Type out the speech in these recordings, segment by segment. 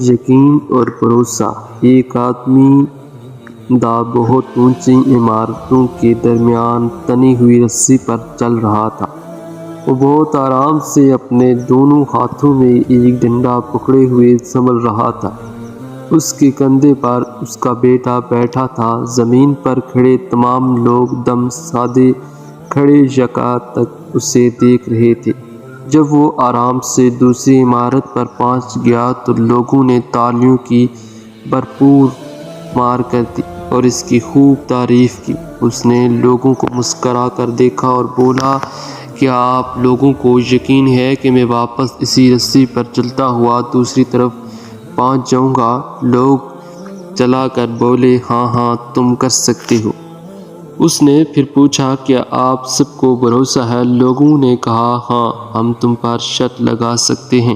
یقین اور بھروسہ۔ ایک آدمی بہت اونچی عمارتوں کے درمیان تنی ہوئی رسی پر چل رہا تھا۔ وہ بہت آرام سے اپنے دونوں ہاتھوں میں ایک ڈنڈا پکڑے ہوئے سنبھل رہا تھا۔ اس کے کندھے پر اس کا بیٹا بیٹھا تھا۔ زمین پر کھڑے تمام لوگ دم سادے کھڑے یکایک اسے دیکھ رہے تھے۔ جب وہ آرام سے دوسری عمارت پر پہنچ گیا تو لوگوں نے تالیوں کی بھرپور مار کر دی اور اس کی خوب تعریف کی۔ اس نے لوگوں کو مسکرا کر دیکھا اور بولا، کیا آپ لوگوں کو یقین ہے کہ میں واپس اسی رسی پر چلتا ہوا دوسری طرف پہنچ جاؤں گا؟ لوگ چلا کر بولے، ہاں ہاں تم کر سکتے ہو۔ اس نے پھر پوچھا، کیا آپ سب کو بھروسہ ہے؟ لوگوں نے کہا، ہاں ہم تم پر شرط لگا سکتے ہیں۔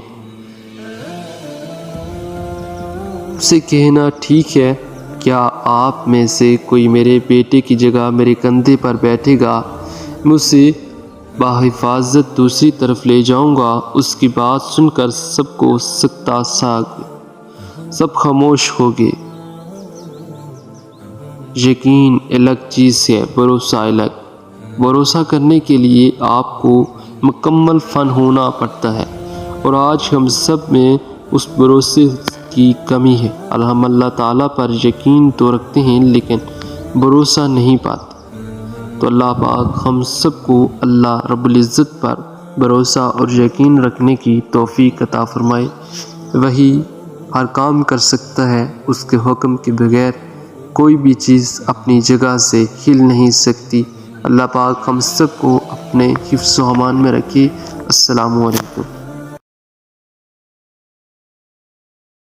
اسے کہنا ٹھیک ہے، کیا آپ میں سے کوئی میرے بیٹے کی جگہ میرے کندھے پر بیٹھے گا؟ میں اسے بحفاظت دوسری طرف لے جاؤں گا۔ اس کی بات سن کر سب کو سکتہ سا گیا۔ سب خاموش ہو گئے۔ یقین الگ چیز ہے، بھروسہ الگ۔ بھروسہ کرنے کے لیے آپ کو مکمل فن ہونا پڑتا ہے، اور آج ہم سب میں اس بھروسے کی کمی ہے۔ ہم اللہ تعالیٰ پر یقین تو رکھتے ہیں لیکن بھروسہ نہیں پاتے۔ تو اللہ پاک ہم سب کو اللہ رب العزت پر بھروسہ اور یقین رکھنے کی توفیق عطا فرمائے۔ وہی ہر کام کر سکتا ہے، اس کے حکم کے بغیر کوئی بھی چیز اپنی جگہ سے ہل نہیں سکتی۔ اللہ پاک ہم سب کو اپنے حفظ و امان میں رکھے۔ السلام علیکم۔